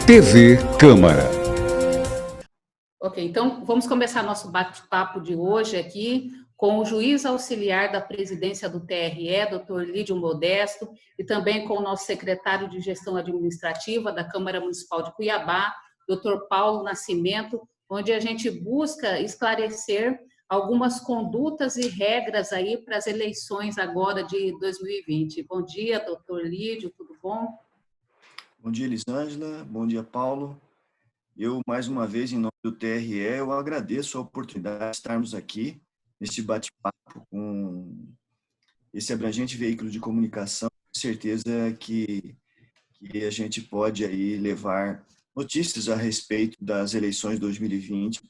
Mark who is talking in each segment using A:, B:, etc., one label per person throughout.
A: TV Câmara.
B: Ok, então vamos começar nosso bate-papo de hoje aqui com o juiz auxiliar da presidência do TRE, Dr. Lídio Modesto, e também com o nosso secretário de Gestão Administrativa da Câmara Municipal de Cuiabá, Dr. Paulo Nascimento, onde a gente busca esclarecer algumas condutas e regras aí para as eleições agora de 2020. Bom dia, doutor Lídio, tudo bom?
C: Bom dia, Elisângela. Bom dia, Paulo. Eu, mais uma vez, em nome do TRE, eu agradeço a oportunidade de estarmos aqui neste bate-papo com esse abrangente veículo de comunicação. Com certeza que a gente pode aí levar notícias a respeito das eleições de 2020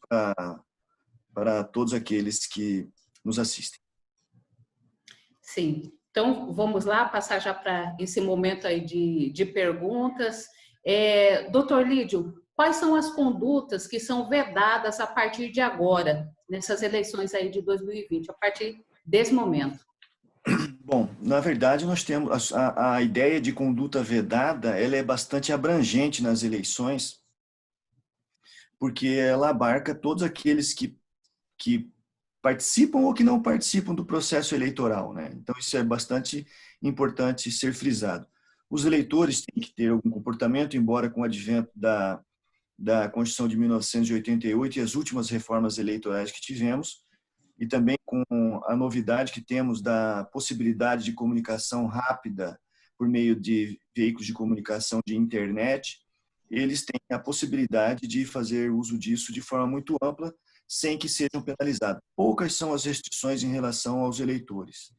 C: para todos aqueles que nos assistem.
B: Sim. Então, vamos lá, passar já para esse momento aí de perguntas. Doutor Lídio, quais são as condutas que são vedadas a partir de agora, nessas eleições aí de 2020, a partir desse momento?
C: Bom, na verdade, nós temos a ideia de conduta vedada, ela é bastante abrangente nas eleições, porque ela abarca todos aqueles que participam ou que não participam do processo eleitoral, né? Então, isso é bastante importante ser frisado. Os eleitores têm que ter algum comportamento, embora com o advento da Constituição de 1988 e as últimas reformas eleitorais que tivemos, e também com a novidade que temos da possibilidade de comunicação rápida por meio de veículos de comunicação de internet, eles têm a possibilidade de fazer uso disso de forma muito ampla, sem que sejam penalizados. Poucas são as restrições em relação aos eleitores.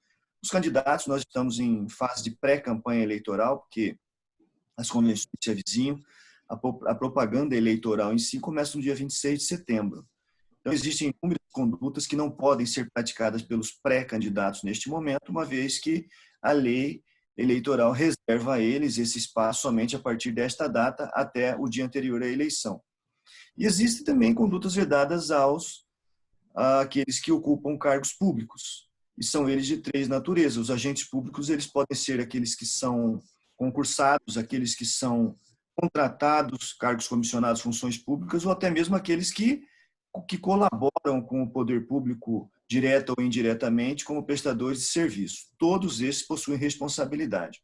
C: Os candidatos, nós estamos em fase de pré-campanha eleitoral, porque as convenções se avizinham, a propaganda eleitoral em si começa no dia 26 de setembro. Então, existem inúmeras condutas que não podem ser praticadas pelos pré-candidatos neste momento, uma vez que a lei eleitoral reserva a eles esse espaço somente a partir desta data até o dia anterior à eleição. E existem também condutas vedadas àqueles que ocupam cargos públicos, e são eles de três naturezas. Os agentes públicos, eles podem ser aqueles que são concursados, aqueles que são contratados, cargos comissionados, funções públicas, ou até mesmo aqueles que colaboram com o poder público, direta ou indiretamente, como prestadores de serviço. Todos esses possuem responsabilidade.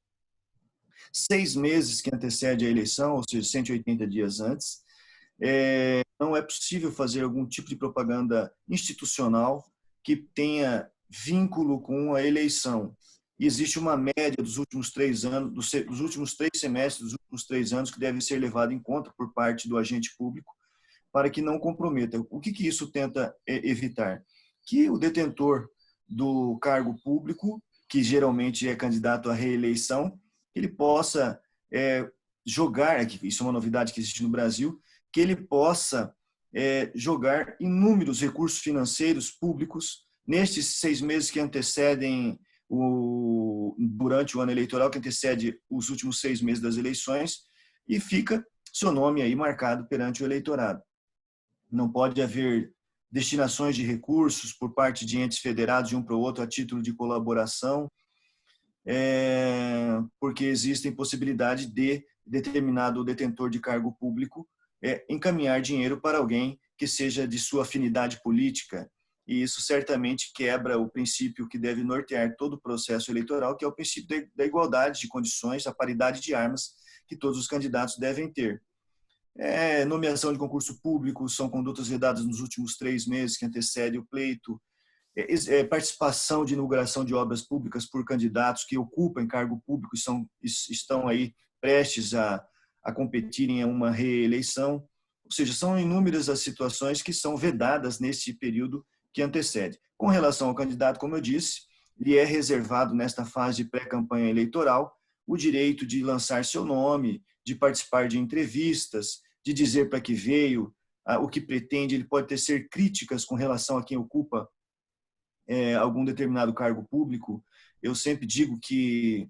C: 6 meses que antecede a eleição, ou seja, 180 dias antes, não é possível fazer algum tipo de propaganda institucional que tenha vínculo com a eleição. E existe uma média dos últimos 3 anos, dos últimos 3 semestres, dos últimos 3 anos, que deve ser levado em conta por parte do agente público para que não comprometa. O que isso tenta evitar? Que o detentor do cargo público, que geralmente é candidato à reeleição, ele possa jogar, isso é uma novidade que existe no Brasil, que ele possa jogar inúmeros recursos financeiros públicos nestes 6 meses que antecedem durante o ano eleitoral, que antecede os últimos 6 meses das eleições, e fica seu nome aí marcado perante o eleitorado. Não pode haver destinações de recursos por parte de entes federados de um para o outro a título de colaboração, porque existem possibilidade de determinado detentor de cargo público encaminhar dinheiro para alguém que seja de sua afinidade política, e isso certamente quebra o princípio que deve nortear todo o processo eleitoral, que é o princípio da igualdade de condições, a paridade de armas que todos os candidatos devem ter. Nomeação de concurso público são condutas vedadas nos últimos 3 meses que antecedem o pleito, participação de inauguração de obras públicas por candidatos que ocupam cargo público e estão aí prestes a competirem em uma reeleição. Ou seja, são inúmeras as situações que são vedadas neste período que antecede. Com relação ao candidato, como eu disse, lhe é reservado nesta fase de pré-campanha eleitoral o direito de lançar seu nome, de participar de entrevistas, de dizer para que veio, o que pretende. Ele pode tecer críticas com relação a quem ocupa algum determinado cargo público. Eu sempre digo que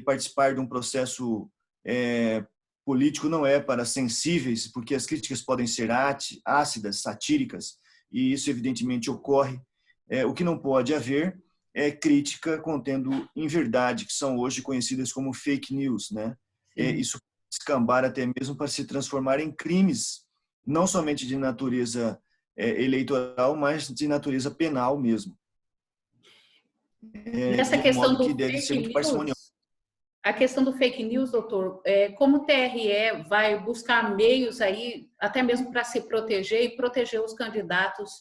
C: participar de um processo político não é para sensíveis, porque as críticas podem ser ácidas, satíricas, e isso evidentemente ocorre. O que não pode haver é crítica contendo inverdade, que são hoje conhecidas como fake news, né? Isso descambar até mesmo para se transformar em crimes, não somente de natureza eleitoral, mas de natureza penal mesmo.
B: Nessa
C: De
B: questão
C: modo
B: do
C: que deve ser muito
B: fake
C: parcimonioso.
B: news, a questão do fake news, doutor, como o TRE vai buscar meios aí, até mesmo para se proteger e proteger os candidatos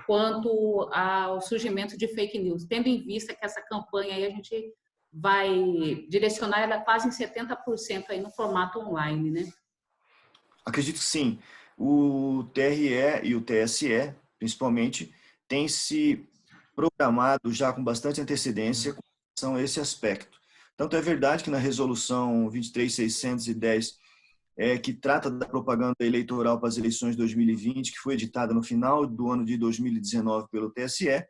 B: quanto ao surgimento de fake news, tendo em vista que essa campanha aí a gente vai direcionar ela quase em 70% aí no formato online, né?
C: Acredito que sim. O TRE e o TSE, principalmente, têm se programado já com bastante antecedência com relação a esse aspecto. Tanto é verdade que na resolução 23.610, que trata da propaganda eleitoral para as eleições de 2020, que foi editada no final do ano de 2019 pelo TSE,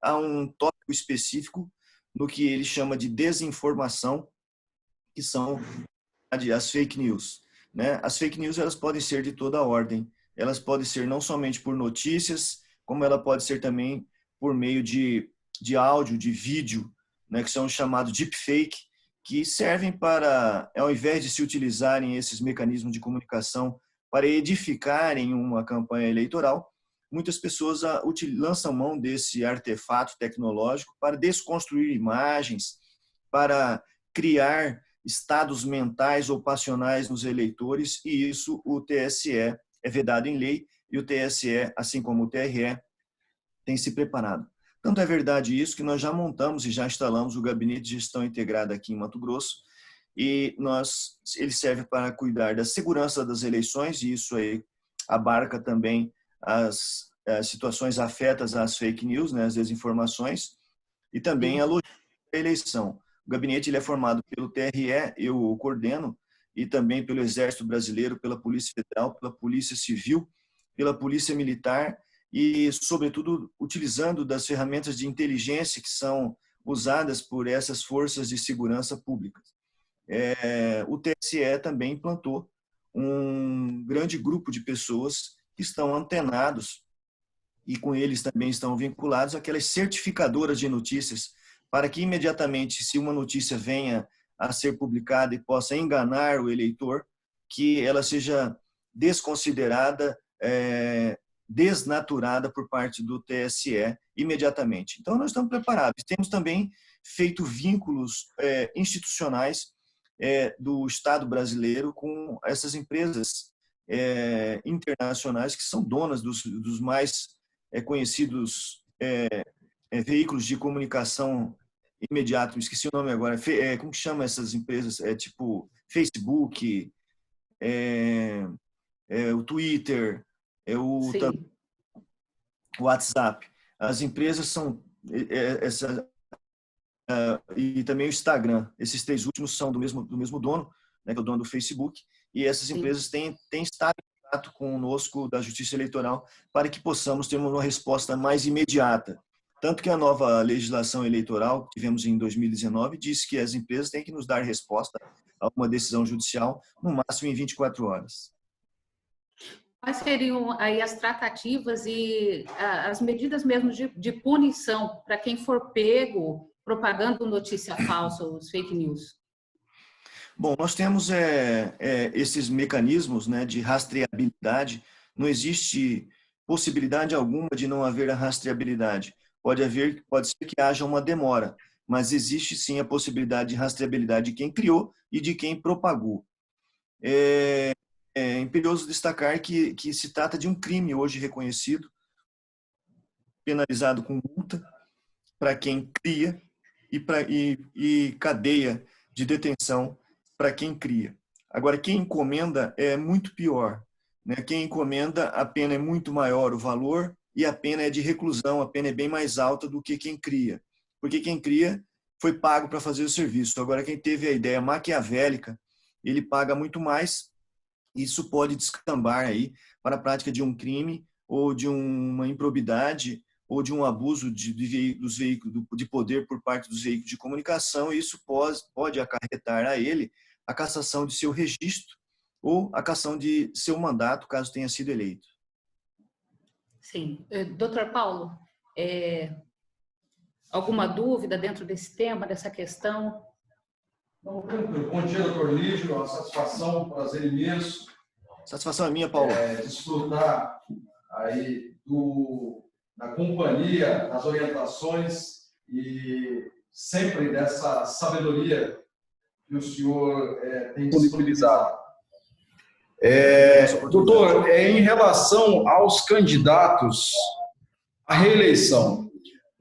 C: há um tópico específico no que ele chama de desinformação, que são as fake news. Né? As fake news elas podem ser de toda a ordem. Elas podem ser não somente por notícias, como ela pode ser também por meio de áudio, de vídeo, né? Que são chamados deepfake, que servem para, ao invés de se utilizarem esses mecanismos de comunicação para edificarem uma campanha eleitoral, muitas pessoas lançam mão desse artefato tecnológico para desconstruir imagens, para criar estados mentais ou passionais nos eleitores, e isso o TSE é vedado em lei, e o TSE, assim como o TRE, tem se preparado. Tanto é verdade isso que nós já montamos e já instalamos o Gabinete de Gestão Integrada aqui em Mato Grosso, e ele serve para cuidar da segurança das eleições, e isso aí abarca também as situações afetas às fake news, né, às desinformações, e também a logística da eleição. O gabinete ele é formado pelo TRE, eu o coordeno, e também pelo Exército Brasileiro, pela Polícia Federal, pela Polícia Civil, pela Polícia Militar e, sobretudo, utilizando das ferramentas de inteligência que são usadas por essas forças de segurança públicas. O TSE também implantou um grande grupo de pessoas que estão antenados e com eles também estão vinculados aquelas certificadoras de notícias, para que imediatamente, se uma notícia venha a ser publicada e possa enganar o eleitor, que ela seja desconsiderada, desnaturada por parte do TSE imediatamente. Então, nós estamos preparados. Temos também feito vínculos institucionais do Estado brasileiro com essas empresas internacionais que são donas dos mais conhecidos veículos de comunicação imediato, esqueci o nome agora, como que chama essas empresas? Tipo Facebook, o Twitter, o
B: Sim.
C: WhatsApp. As empresas são e também o Instagram. Esses três últimos são do mesmo dono, né, que é o dono do Facebook, e essas empresas têm estado em contato conosco da Justiça Eleitoral para que possamos ter uma resposta mais imediata. Tanto que a nova legislação eleitoral que tivemos em 2019 diz que as empresas têm que nos dar resposta a uma decisão judicial no máximo em 24 horas.
B: Quais seriam aí as tratativas e as medidas mesmo de punição para quem for pego propagando notícia falsa, os fake news?
C: Bom, nós temos esses mecanismos, né, de rastreabilidade. Não existe possibilidade alguma de não haver a rastreabilidade. Pode ser que haja uma demora, mas existe sim a possibilidade de rastreabilidade de quem criou e de quem propagou. É imperioso destacar que se trata de um crime hoje reconhecido, penalizado com multa para quem cria e cadeia de detenção para quem cria. Agora, quem encomenda é muito pior. Né? Quem encomenda, a pena é muito maior, o valor, e a pena é de reclusão, a pena é bem mais alta do que quem cria. Porque quem cria foi pago para fazer o serviço. Agora, quem teve a ideia maquiavélica, ele paga muito mais. Isso pode descambar aí para a prática de um crime ou de uma improbidade ou de um abuso dos veículos de poder por parte dos veículos de comunicação, e isso pode acarretar a ele a cassação de seu registro ou a cassação de seu mandato, caso tenha sido eleito.
B: Sim. Doutor Paulo, alguma dúvida dentro desse tema, dessa questão?
A: Não, tranquilo. Bom dia, doutor Lídio. Uma satisfação, um prazer imenso.
C: Satisfação é minha, Paulo.
A: Desfrutar aí da companhia, das orientações e sempre dessa sabedoria que o senhor tem disponibilizado. Doutor, em relação aos candidatos à reeleição,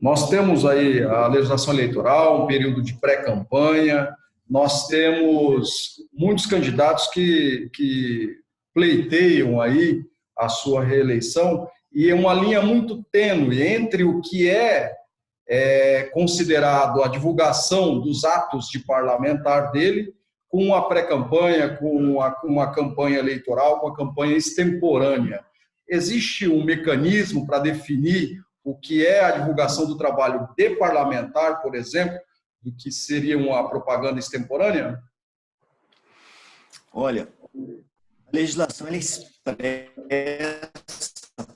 A: nós temos aí a legislação eleitoral, um período de pré-campanha, nós temos muitos candidatos que pleiteiam aí a sua reeleição e é uma linha muito tênue entre o que é considerado a divulgação dos atos de parlamentar dele com a pré-campanha, com uma campanha eleitoral, com a campanha extemporânea. Existe um mecanismo para definir o que é a divulgação do trabalho de parlamentar, por exemplo, do que seria uma propaganda extemporânea?
C: Olha, a legislação ela expressa,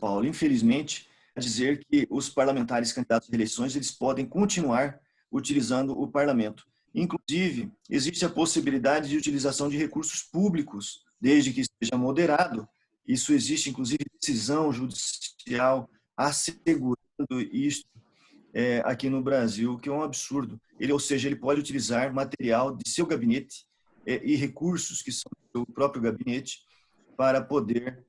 C: Paulo, infelizmente, a dizer que os parlamentares candidatos a eleições eles podem continuar utilizando o parlamento. Inclusive, existe a possibilidade de utilização de recursos públicos, desde que esteja moderado. Isso existe, inclusive, decisão judicial assegurando isso aqui no Brasil, que é um absurdo. Ou seja, ele pode utilizar material de seu gabinete e recursos que são do seu próprio gabinete para poder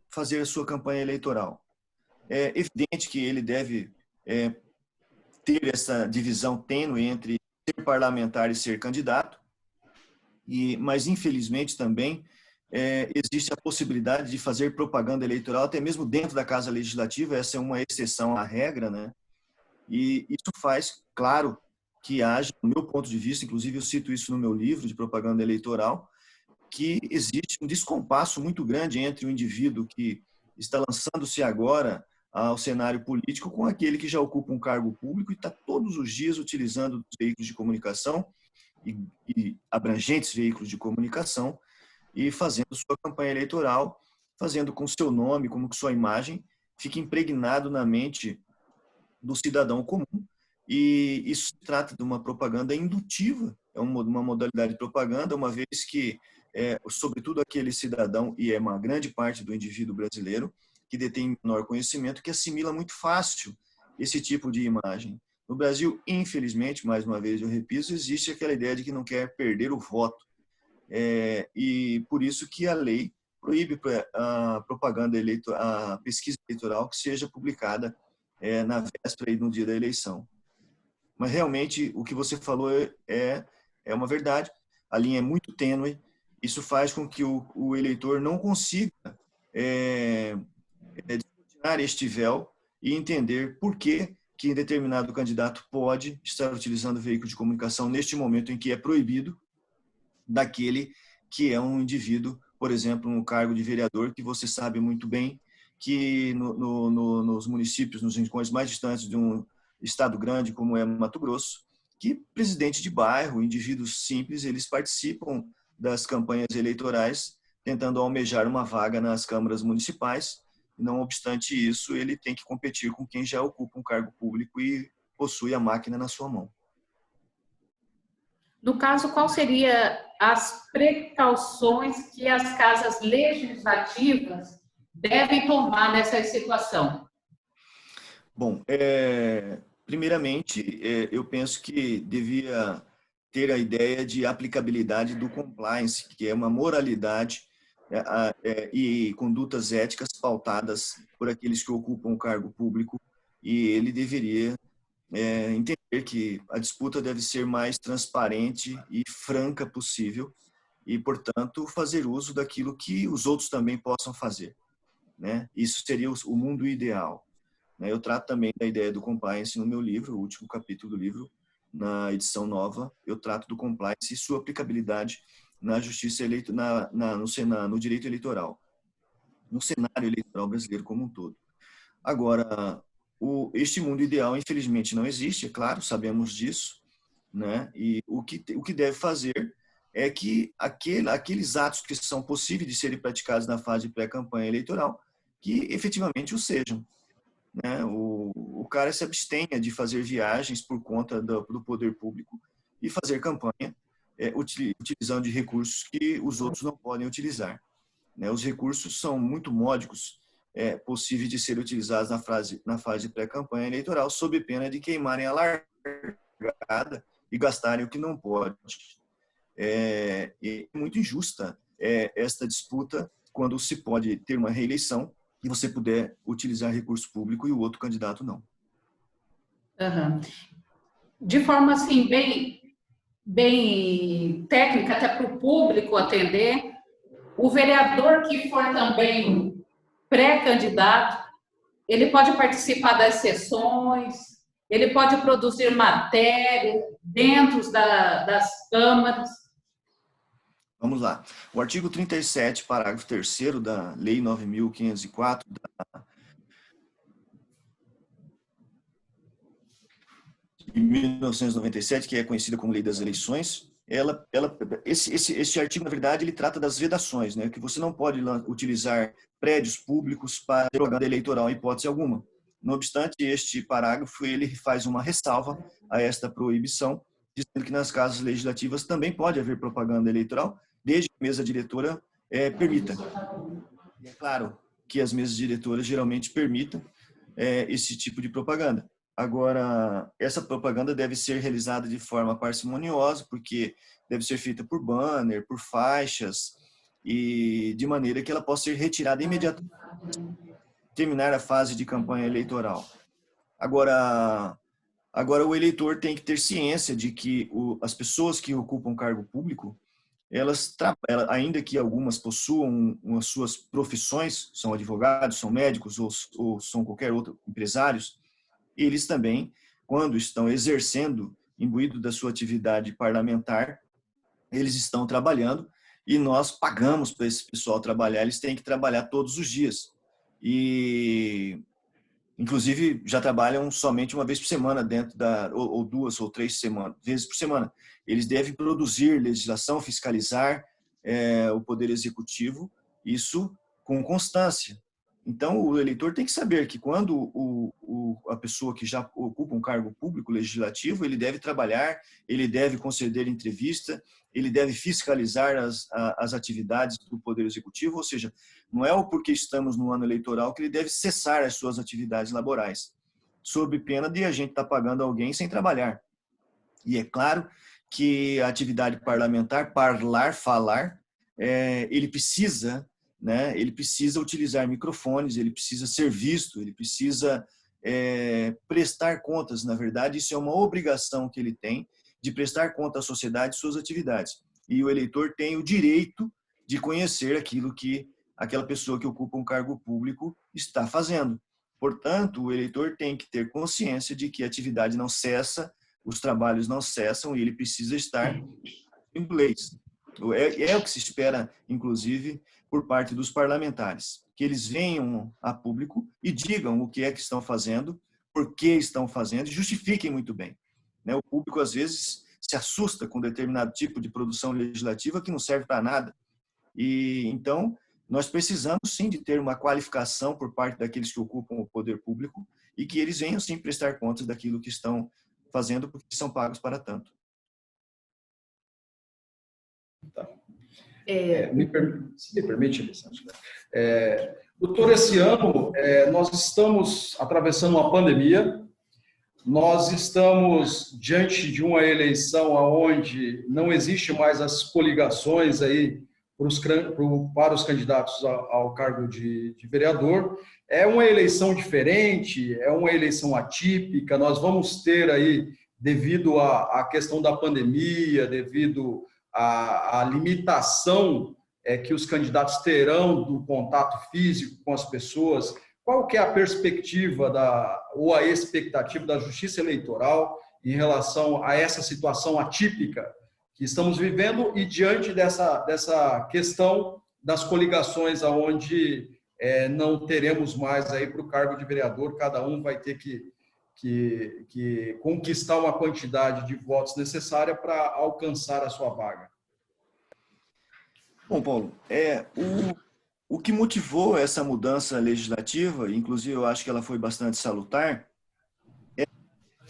C: fazer a sua campanha eleitoral. É evidente que ele deve ter essa divisão tênue entre ser parlamentar e ser candidato, mas, infelizmente, também existe a possibilidade de fazer propaganda eleitoral até mesmo dentro da Casa Legislativa. Essa é uma exceção à regra, né? E isso faz, claro, que haja, do meu ponto de vista, inclusive eu cito isso no meu livro de propaganda eleitoral, que existe um descompasso muito grande entre o indivíduo que está lançando-se agora ao cenário político com aquele que já ocupa um cargo público e está todos os dias utilizando os veículos de comunicação e abrangentes veículos de comunicação e fazendo sua campanha eleitoral, fazendo com seu nome, como que sua imagem fique impregnado na mente do cidadão comum. E isso se trata de uma propaganda indutiva, é uma modalidade de propaganda, uma vez que, sobretudo aquele cidadão, e é uma grande parte do indivíduo brasileiro, que detém menor conhecimento, que assimila muito fácil esse tipo de imagem. No Brasil, infelizmente, mais uma vez eu repito, existe aquela ideia de que não quer perder o voto. E por isso que a lei proíbe a propaganda eleitoral, a pesquisa eleitoral que seja publicada na véspera e no dia da eleição. Mas realmente o que você falou é uma verdade. A linha é muito tênue. Isso faz com que o eleitor não consiga descortinar este véu e entender por que em determinado candidato pode estar utilizando veículo de comunicação neste momento em que é proibido daquele que é um indivíduo, por exemplo, no cargo de vereador, que você sabe muito bem que nos municípios, nos rincões mais distantes de um estado grande como é Mato Grosso, que presidente de bairro, indivíduos simples, eles participam das campanhas eleitorais tentando almejar uma vaga nas câmaras municipais. Não obstante isso, ele tem que competir com quem já ocupa um cargo público e possui a máquina na sua mão.
B: No caso, qual seria as precauções que as casas legislativas devem tomar nessa situação?
C: Bom, primeiramente, eu penso que devia ter a ideia de aplicabilidade do compliance, que é uma moralidade e condutas éticas pautadas por aqueles que ocupam o cargo público, e ele deveria entender que a disputa deve ser mais transparente e franca possível e, portanto, fazer uso daquilo que os outros também possam fazer, né? Isso seria o mundo ideal. Eu trato também da ideia do compliance no meu livro, o último capítulo do livro, na edição nova, eu trato do compliance e sua aplicabilidade na justiça no direito eleitoral, no cenário eleitoral brasileiro como um todo. Agora, este mundo ideal, infelizmente, não existe, é claro, sabemos disso, né? E o que deve fazer é que aqueles atos que são possíveis de serem praticados na fase de pré-campanha eleitoral, que efetivamente o sejam, né? O cara se abstenha de fazer viagens por conta do poder público e fazer campanha utilizando de recursos que os outros não podem utilizar. Né? Os recursos são muito módicos, possíveis de serem utilizados na fase de pré-campanha eleitoral, sob pena de queimarem a largada e gastarem o que não pode. É muito injusta esta disputa quando se pode ter uma reeleição e você puder utilizar recurso público e o outro candidato não.
B: Uhum. De forma assim, bem técnica, até para o público atender, o vereador que for também pré-candidato, ele pode participar das sessões, ele pode produzir matéria dentro das câmaras.
C: Vamos lá. O artigo 37, parágrafo 3º da Lei 9.504, de 1997, que é conhecida como Lei das Eleições, esse artigo, na verdade, ele trata das vedações, né? Que você não pode utilizar prédios públicos para propaganda eleitoral, em hipótese alguma. No obstante, este parágrafo ele faz uma ressalva a esta proibição, dizendo que nas casas legislativas também pode haver propaganda eleitoral, desde que a mesa diretora permita. E é claro que as mesas diretoras geralmente permitam esse tipo de propaganda. Agora, essa propaganda deve ser realizada de forma parcimoniosa, porque deve ser feita por banner, por faixas, e de maneira que ela possa ser retirada imediatamente, terminar a fase de campanha eleitoral. Agora o eleitor tem que ter ciência de que as pessoas que ocupam cargo público, ainda que algumas possuam as suas profissões, são advogados, são médicos ou são qualquer outro, empresários, eles também, quando estão exercendo, imbuído da sua atividade parlamentar, eles estão trabalhando e nós pagamos para esse pessoal trabalhar, eles têm que trabalhar todos os dias. E, inclusive, já trabalham somente uma vez por semana, ou 2 ou 3 vezes por semana. Eles devem produzir legislação, fiscalizar o Poder Executivo, isso com constância. Então, o eleitor tem que saber que quando a pessoa que já ocupa um cargo público legislativo, ele deve trabalhar, ele deve conceder entrevista, ele deve fiscalizar as atividades do Poder Executivo, ou seja, não é porque estamos no ano eleitoral que ele deve cessar as suas atividades laborais, sob pena de a gente estar pagando alguém sem trabalhar. E é claro que a atividade parlamentar, falar, ele precisa utilizar microfones, ele precisa ser visto, ele precisa prestar contas. Na verdade, isso é uma obrigação que ele tem de prestar conta à sociedade de suas atividades. E o eleitor tem o direito de conhecer aquilo que aquela pessoa que ocupa um cargo público está fazendo. Portanto, o eleitor tem que ter consciência de que a atividade não cessa, os trabalhos não cessam e ele precisa estar em leis. É o que se espera, inclusive, por parte dos parlamentares, que eles venham a público e digam o que é que estão fazendo, por que estão fazendo e justifiquem muito bem. O público, às vezes, se assusta com determinado tipo de produção legislativa que não serve para nada. E, então, nós precisamos, sim, de ter uma qualificação por parte daqueles que ocupam o poder público e que eles venham, sim, prestar contas daquilo que estão fazendo, porque são pagos para tanto.
A: Tá. Se me permite, Alessandro. Doutor, esse ano nós estamos atravessando uma pandemia, nós estamos diante de uma eleição onde não existe mais as coligações aí para os candidatos ao cargo de vereador. É uma eleição diferente, é uma eleição atípica, nós vamos ter aí, devido à questão da pandemia, devido à limitação que os candidatos terão do contato físico com as pessoas, qual que é a perspectiva ou a expectativa da Justiça Eleitoral em relação a essa situação atípica que estamos vivendo e diante dessa questão das coligações, onde não teremos mais aí para o cargo de vereador, cada um vai ter que conquistar uma quantidade de votos necessária para alcançar a sua vaga?
C: Bom, Paulo, o que motivou essa mudança legislativa, inclusive eu acho que ela foi bastante salutar,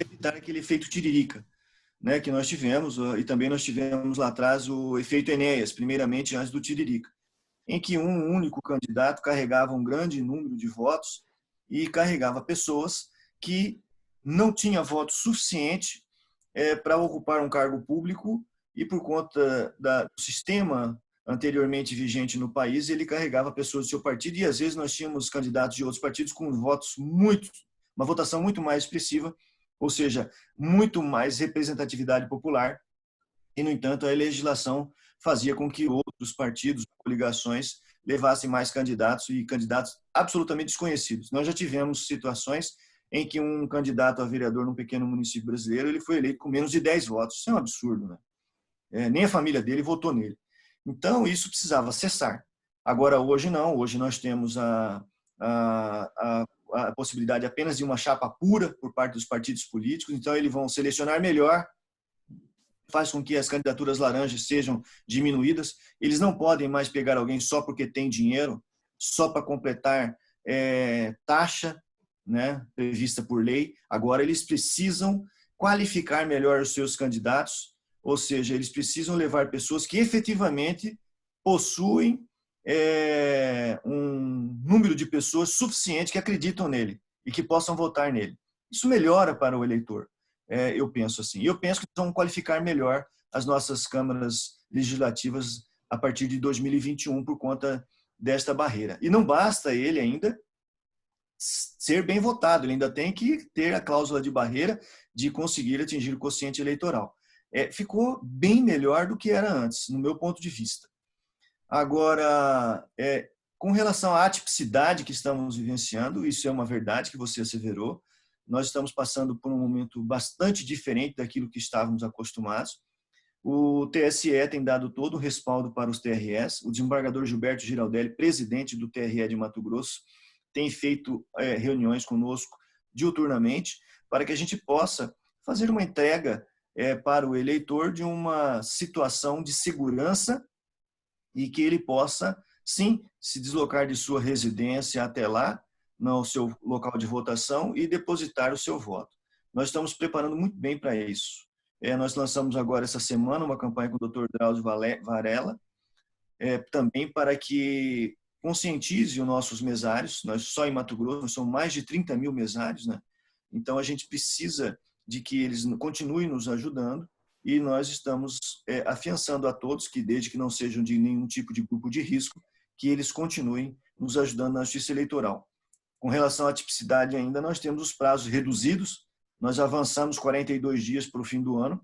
C: evitar aquele efeito tiririca, né, que nós tivemos, e também nós tivemos lá atrás o efeito Enéas, primeiramente antes do tiririca, em que um único candidato carregava um grande número de votos e carregava pessoas que não tinham voto suficiente para ocupar um cargo público, e por conta do sistema anteriormente vigente no país, ele carregava pessoas do seu partido, e às vezes nós tínhamos candidatos de outros partidos com votos uma votação muito mais expressiva, ou seja, muito mais representatividade popular, e no entanto a legislação fazia com que outros partidos, coligações, levassem mais candidatos, e candidatos absolutamente desconhecidos. Nós já tivemos situações em que um candidato a vereador num pequeno município brasileiro, ele foi eleito com menos de 10 votos. Isso é um absurdo, né? Nem a família dele votou nele. Então, isso precisava cessar. Agora, hoje não. Hoje nós temos a possibilidade apenas de uma chapa pura por parte dos partidos políticos. Então, eles vão selecionar melhor, faz com que as candidaturas laranjas sejam diminuídas. Eles não podem mais pegar alguém só porque tem dinheiro, só para completar taxa, né, prevista por lei. Agora eles precisam qualificar melhor os seus candidatos, ou seja, eles precisam levar pessoas que efetivamente possuem um número de pessoas suficiente que acreditam nele e que possam votar nele. Isso melhora para o eleitor. Eu penso assim. E eu penso que vão qualificar melhor as nossas câmaras legislativas a partir de 2021 por conta desta barreira. E não basta ele ainda ser bem votado, ele ainda tem que ter a cláusula de barreira de conseguir atingir o quociente eleitoral. Ficou bem melhor do que era antes, no meu ponto de vista. Agora, com relação à atipicidade que estamos vivenciando, isso é uma verdade que você asseverou. Nós estamos passando por um momento bastante diferente daquilo que estávamos acostumados. O TSE tem dado todo o respaldo para os TREs. O desembargador Gilberto Giraldelli, presidente do TRE de Mato Grosso, tem feito reuniões conosco diuturnamente para que a gente possa fazer uma entrega para o eleitor de uma situação de segurança e que ele possa, sim, se deslocar de sua residência até lá, no seu local de votação, e depositar o seu voto. Nós estamos preparando muito bem para isso. Nós lançamos agora essa semana uma campanha com o Dr. Drauzio Varela, também para que conscientize os nossos mesários. Nós só em Mato Grosso nós somos mais de 30 mil mesários, né? Então a gente precisa de que eles continuem nos ajudando, e nós estamos afiançando a todos que, desde que não sejam de nenhum tipo de grupo de risco, que eles continuem nos ajudando na justiça eleitoral. Com relação à tipicidade ainda, nós temos os prazos reduzidos, nós avançamos 42 dias para o fim do ano,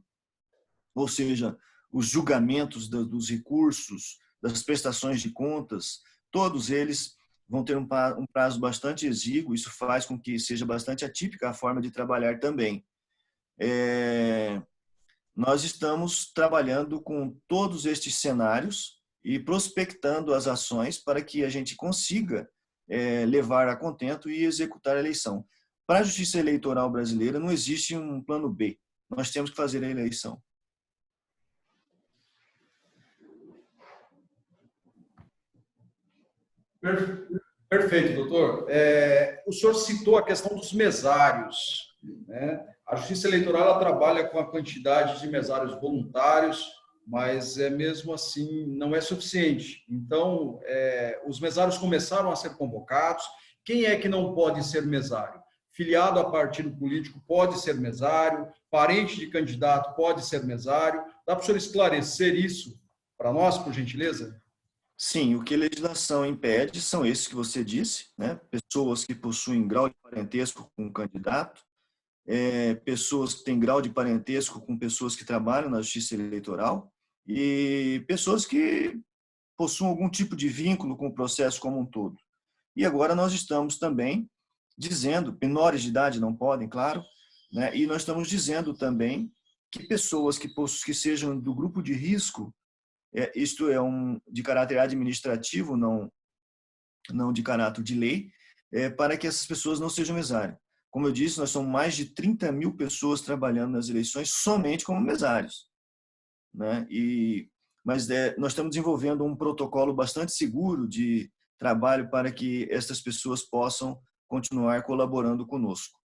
C: ou seja, os julgamentos dos recursos, das prestações de contas, todos eles vão ter um prazo bastante exíguo. Isso faz com que seja bastante atípica a forma de trabalhar também. Nós estamos trabalhando com todos estes cenários e prospectando as ações para que a gente consiga levar a contento e executar a eleição. Para a justiça eleitoral brasileira não existe um plano B. Nós temos que fazer a eleição.
A: Perfeito, doutor. O senhor citou a questão dos mesários, né? A Justiça Eleitoral ela trabalha com a quantidade de mesários voluntários, mas mesmo assim não é suficiente. Então, os mesários começaram a ser convocados. Quem é que não pode ser mesário? Filiado a partido político pode ser mesário, parente de candidato pode ser mesário. Dá para o senhor esclarecer isso para nós, por gentileza?
C: Sim, o que a legislação impede são esses que você disse, né? Pessoas que possuem grau de parentesco com o candidato, pessoas que têm grau de parentesco com pessoas que trabalham na justiça eleitoral, e pessoas que possuem algum tipo de vínculo com o processo como um todo. E agora nós estamos também dizendo, menores de idade não podem, claro, né? E nós estamos dizendo também que pessoas que sejam do grupo de risco, isto é de caráter administrativo, não de caráter de lei, para que essas pessoas não sejam mesários. Como eu disse, nós somos mais de 30 mil pessoas trabalhando nas eleições somente como mesários, né? Mas nós estamos desenvolvendo um protocolo bastante seguro de trabalho para que essas pessoas possam continuar colaborando conosco.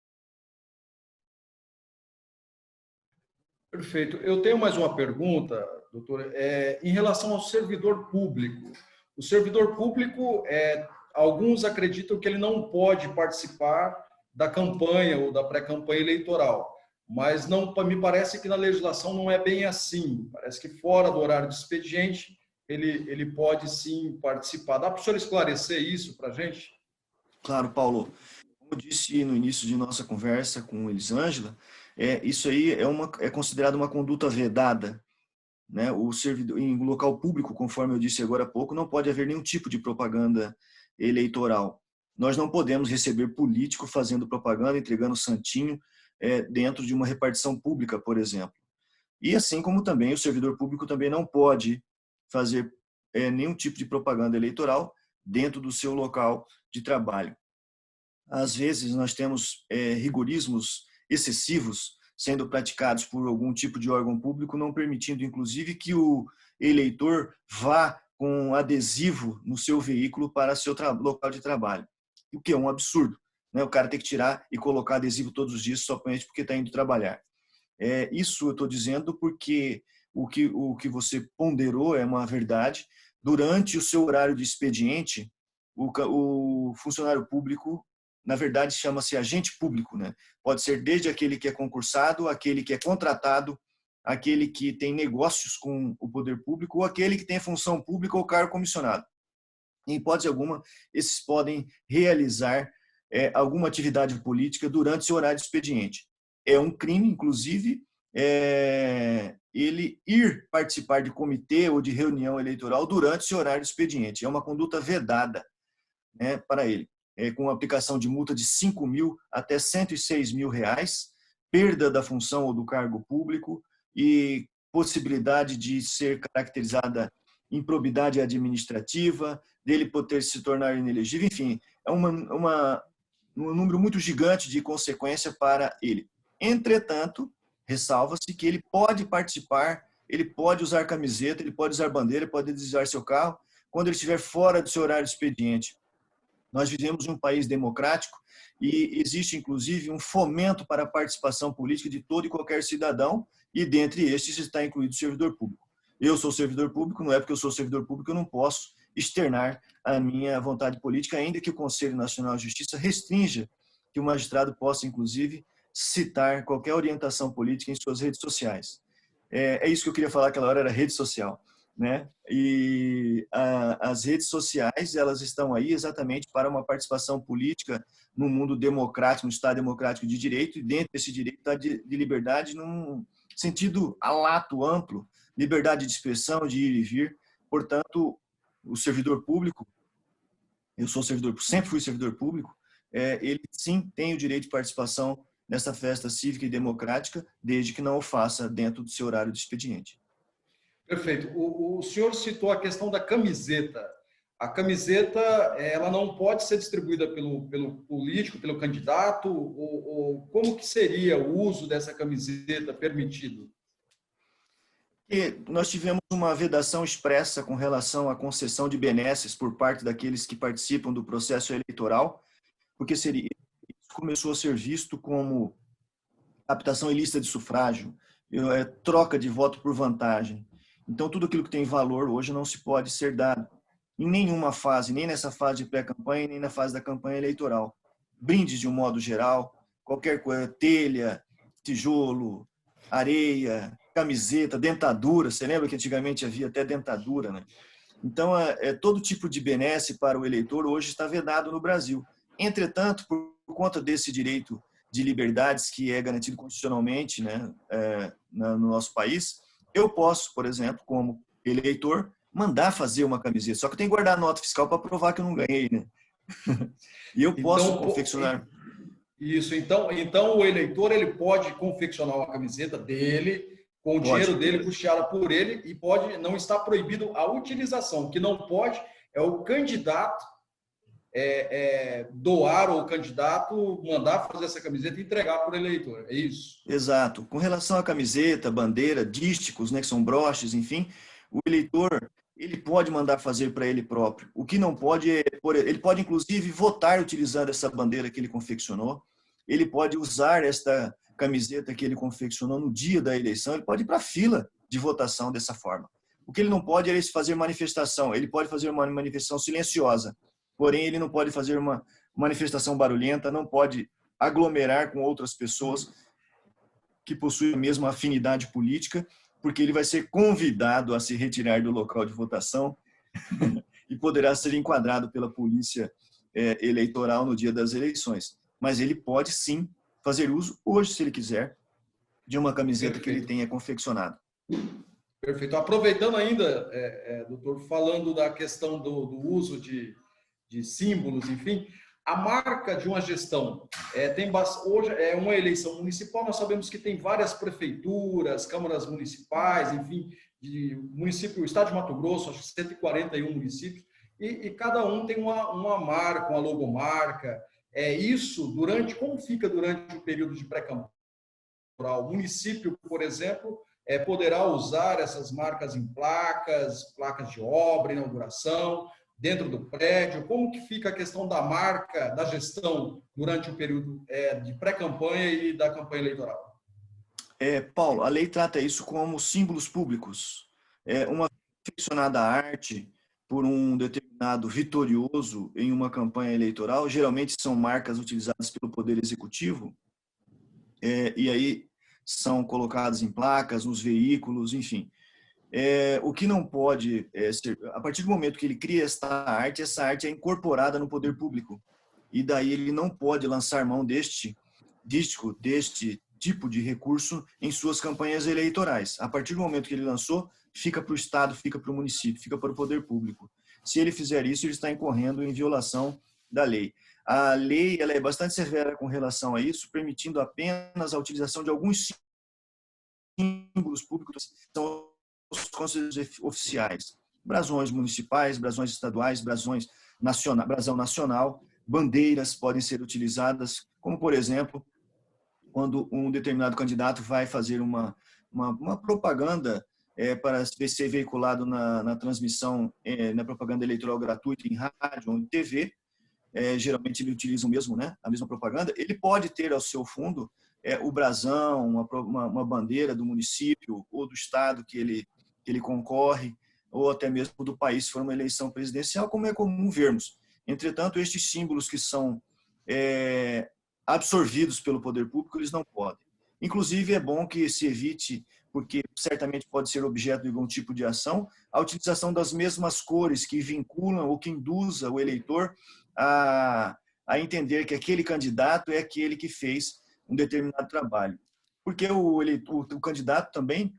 A: Perfeito. Eu tenho mais uma pergunta, doutor, em relação ao servidor público. O servidor público, alguns acreditam que ele não pode participar da campanha ou da pré-campanha eleitoral, mas não, me parece que na legislação não é bem assim. Parece que fora do horário de expediente ele pode sim participar. Dá para o senhor esclarecer isso para a gente?
C: Claro, Paulo. Como eu disse no início de nossa conversa com Elisângela, isso aí é considerado uma conduta vedada, né? O servidor, em local público, conforme eu disse agora há pouco, não pode haver nenhum tipo de propaganda eleitoral. Nós não podemos receber político fazendo propaganda, entregando santinho dentro de uma repartição pública, por exemplo. E assim como também o servidor público também não pode fazer nenhum tipo de propaganda eleitoral dentro do seu local de trabalho. Às vezes nós temos rigorismos excessivos sendo praticados por algum tipo de órgão público, não permitindo, inclusive, que o eleitor vá com adesivo no seu veículo para seu local de trabalho, o que é um absurdo, né? O cara tem que tirar e colocar adesivo todos os dias somente porque está indo trabalhar. Isso eu estou dizendo porque o que você ponderou é uma verdade. Durante o seu horário de expediente, o funcionário público, na verdade, chama-se agente público, né? Pode ser desde aquele que é concursado, aquele que é contratado, aquele que tem negócios com o poder público, ou aquele que tem função pública ou cargo comissionado. Em hipótese alguma, esses podem realizar alguma atividade política durante seu horário de expediente. É um crime, inclusive, ele ir participar de comitê ou de reunião eleitoral durante seu horário de expediente. É uma conduta vedada, né, para ele. Com aplicação de multa de 5 mil até 106 mil reais, perda da função ou do cargo público e possibilidade de ser caracterizada improbidade administrativa, dele poder se tornar inelegível, enfim, é um número muito gigante de consequência para ele. Entretanto, ressalva-se que ele pode participar, ele pode usar camiseta, ele pode usar bandeira, pode desviar seu carro, quando ele estiver fora do seu horário de expediente. Nós vivemos em um país democrático e existe, inclusive, um fomento para a participação política de todo e qualquer cidadão, e dentre estes está incluído o servidor público. Eu sou servidor público, não é porque eu sou servidor público eu não posso externar a minha vontade política, ainda que o Conselho Nacional de Justiça restrinja que o magistrado possa, inclusive, citar qualquer orientação política em suas redes sociais. É isso que eu queria falar aquela hora, era rede social, né? E as redes sociais, elas estão aí exatamente para uma participação política no mundo democrático, no Estado democrático de direito, e dentro desse direito de liberdade num sentido lato, amplo, liberdade de expressão, de ir e vir. Portanto, o servidor público, eu sou servidor, sempre fui servidor público, ele sim tem o direito de participação nessa festa cívica e democrática, desde que não o faça dentro do seu horário de expediente.
A: Perfeito. O senhor citou a questão da camiseta. A camiseta, ela não pode ser distribuída pelo político, pelo candidato, ou como que seria o uso dessa camiseta permitido?
C: E nós tivemos uma vedação expressa com relação à concessão de benesses por parte daqueles que participam do processo eleitoral, porque isso começou a ser visto como captação ilícita de sufrágio, troca de voto por vantagem. Então, tudo aquilo que tem valor hoje não se pode ser dado em nenhuma fase, nem nessa fase de pré-campanha, nem na fase da campanha eleitoral. Brindes de um modo geral, qualquer coisa, telha, tijolo, areia, camiseta, dentadura. Você lembra que antigamente havia até dentadura, né? Então, todo tipo de benesse para o eleitor hoje está vedado no Brasil. Entretanto, por conta desse direito de liberdades que é garantido constitucionalmente, né, no nosso país, eu posso, por exemplo, como eleitor, mandar fazer uma camiseta. Só que eu tenho que guardar a nota fiscal para provar que eu não ganhei, né? E eu posso confeccionar.
A: Isso. Então o eleitor ele pode confeccionar uma camiseta dele, com o dinheiro dele, custeada por ele, e pode, não está proibido a utilização. O que não pode é o candidato doar, ou o candidato mandar fazer essa camiseta e entregar para o eleitor. É isso?
C: Exato. Com relação à camiseta, bandeira, dísticos, né, que são broches, enfim, o eleitor ele pode mandar fazer para ele próprio. O que não pode ele pode inclusive votar utilizando essa bandeira que ele confeccionou. Ele pode usar esta camiseta que ele confeccionou no dia da eleição, ele pode ir para a fila de votação dessa forma. O que ele não pode é fazer manifestação. Ele pode fazer uma manifestação silenciosa, porém ele não pode fazer uma manifestação barulhenta, não pode aglomerar com outras pessoas que possuem a mesma afinidade política, porque ele vai ser convidado a se retirar do local de votação e poderá ser enquadrado pela polícia eleitoral no dia das eleições. Mas ele pode sim fazer uso, hoje, se ele quiser, de uma camiseta que ele tenha confeccionado.
A: Perfeito. Aproveitando ainda, doutor, falando da questão do uso de símbolos, enfim, a marca de uma gestão, hoje é uma eleição municipal, nós sabemos que tem várias prefeituras, câmaras municipais, enfim, o estado de Mato Grosso, acho que 141 municípios, e cada um tem uma marca, uma logomarca. Como fica durante o período de pré-campanha? O município, por exemplo, poderá usar essas marcas em placas de obra, inauguração, dentro do prédio. Como que fica a questão da marca, da gestão, durante o período de pré-campanha e da campanha eleitoral?
C: Paulo, a lei trata isso como símbolos públicos. Uma confeccionada arte por um determinado vitorioso em uma campanha eleitoral, geralmente são marcas utilizadas pelo Poder Executivo, e aí são colocadas em placas, nos veículos, enfim. O que não pode ser, a partir do momento que ele cria essa arte é incorporada no poder público. E daí ele não pode lançar mão deste tipo de recurso em suas campanhas eleitorais. A partir do momento que ele lançou, fica para o Estado, fica para o município, fica para o poder público. Se ele fizer isso, ele está incorrendo em violação da lei. A lei ela é bastante severa com relação a isso, permitindo apenas a utilização de alguns símbolos públicos, que são os conselhos oficiais. Brasões municipais, brasões estaduais, brasão nacional, bandeiras podem ser utilizadas, como, por exemplo, quando um determinado candidato vai fazer uma propaganda para ser veiculado na transmissão, na propaganda eleitoral gratuita em rádio ou em TV, geralmente ele utiliza a mesma propaganda, ele pode ter ao seu fundo o brasão, uma bandeira do município ou do estado que ele concorre, ou até mesmo do país, se for uma eleição presidencial, como é comum vermos. Entretanto, estes símbolos que são absorvidos pelo poder público, eles não podem. Inclusive, é bom que se evite, porque certamente pode ser objeto de algum tipo de ação, a utilização das mesmas cores que vinculam ou que induza o eleitor a entender que aquele candidato é aquele que fez um determinado trabalho. Porque o candidato também,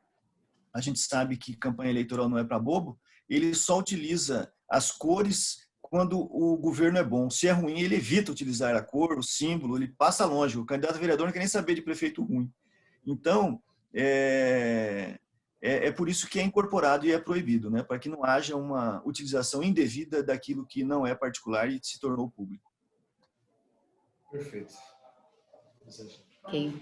C: a gente sabe que campanha eleitoral não é para bobo, ele só utiliza as cores quando o governo é bom. Se é ruim, ele evita utilizar a cor, o símbolo, ele passa longe. O candidato a vereador não quer nem saber de prefeito ruim. Então, é por isso que é incorporado e é proibido, né? Para que não haja uma utilização indevida daquilo que não é particular e se tornou público.
A: Perfeito.
B: Ok.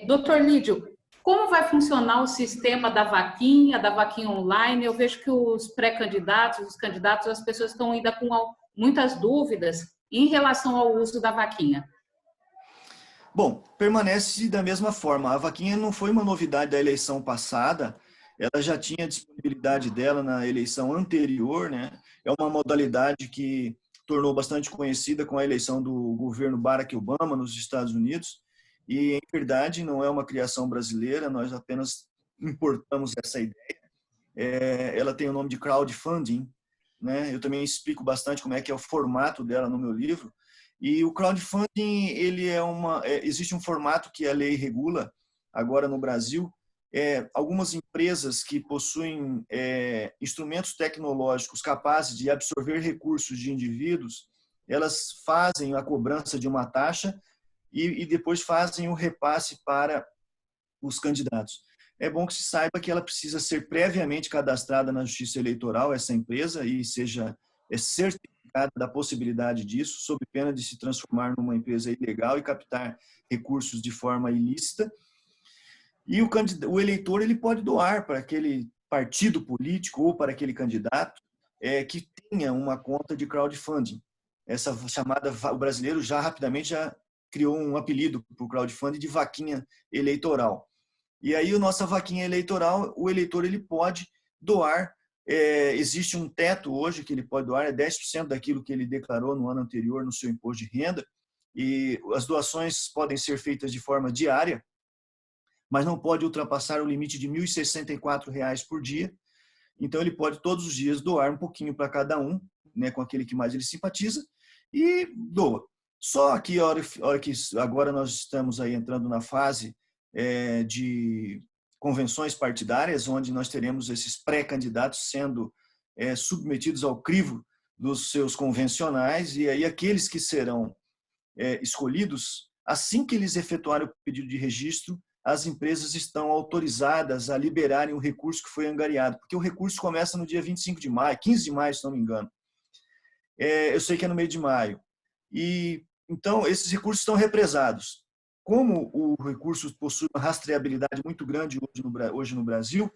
B: Doutor Lídio, como vai funcionar o sistema da vaquinha online? Eu vejo que os pré-candidatos, os candidatos, as pessoas estão ainda com muitas dúvidas em relação ao uso da vaquinha.
C: Bom, permanece da mesma forma. A vaquinha não foi uma novidade da eleição passada, ela já tinha disponibilidade dela na eleição anterior, né? É uma modalidade que tornou bastante conhecida com a eleição do governo Barack Obama nos Estados Unidos. E, em verdade, não é uma criação brasileira, nós apenas importamos essa ideia. Ela tem o nome de crowdfunding, né? Eu também explico bastante como é que é o formato dela no meu livro. E o crowdfunding, existe um formato que a lei regula agora no Brasil. Algumas empresas que possuem instrumentos tecnológicos capazes de absorver recursos de indivíduos, elas fazem a cobrança de uma taxa e depois fazem o repasse para os candidatos. É bom que se saiba que ela precisa ser previamente cadastrada na Justiça Eleitoral, essa empresa, e seja certificada da possibilidade disso, sob pena de se transformar numa empresa ilegal e captar recursos de forma ilícita. E o eleitor ele pode doar para aquele partido político ou para aquele candidato que tenha uma conta de crowdfunding. Essa chamada, o brasileiro já rapidamente criou um apelido para o crowdfunding de vaquinha eleitoral. E aí, a nossa vaquinha eleitoral, o eleitor ele pode doar, existe um teto hoje que ele pode doar, é 10% daquilo que ele declarou no ano anterior no seu imposto de renda, e as doações podem ser feitas de forma diária, mas não pode ultrapassar o limite de R$ 1.064 por dia. Então, ele pode todos os dias doar um pouquinho para cada um, né, com aquele que mais ele simpatiza, e doa. Só que, a hora que agora nós estamos aí entrando na fase de convenções partidárias, onde nós teremos esses pré-candidatos sendo submetidos ao crivo dos seus convencionais, e aí aqueles que serão escolhidos, assim que eles efetuarem o pedido de registro, as empresas estão autorizadas a liberarem o recurso que foi angariado, porque o recurso começa no dia 25 de maio, 15 de maio, se não me engano. Eu sei que é no meio de maio. E então, esses recursos estão represados. Como o recurso possui uma rastreabilidade muito grande hoje no Brasil,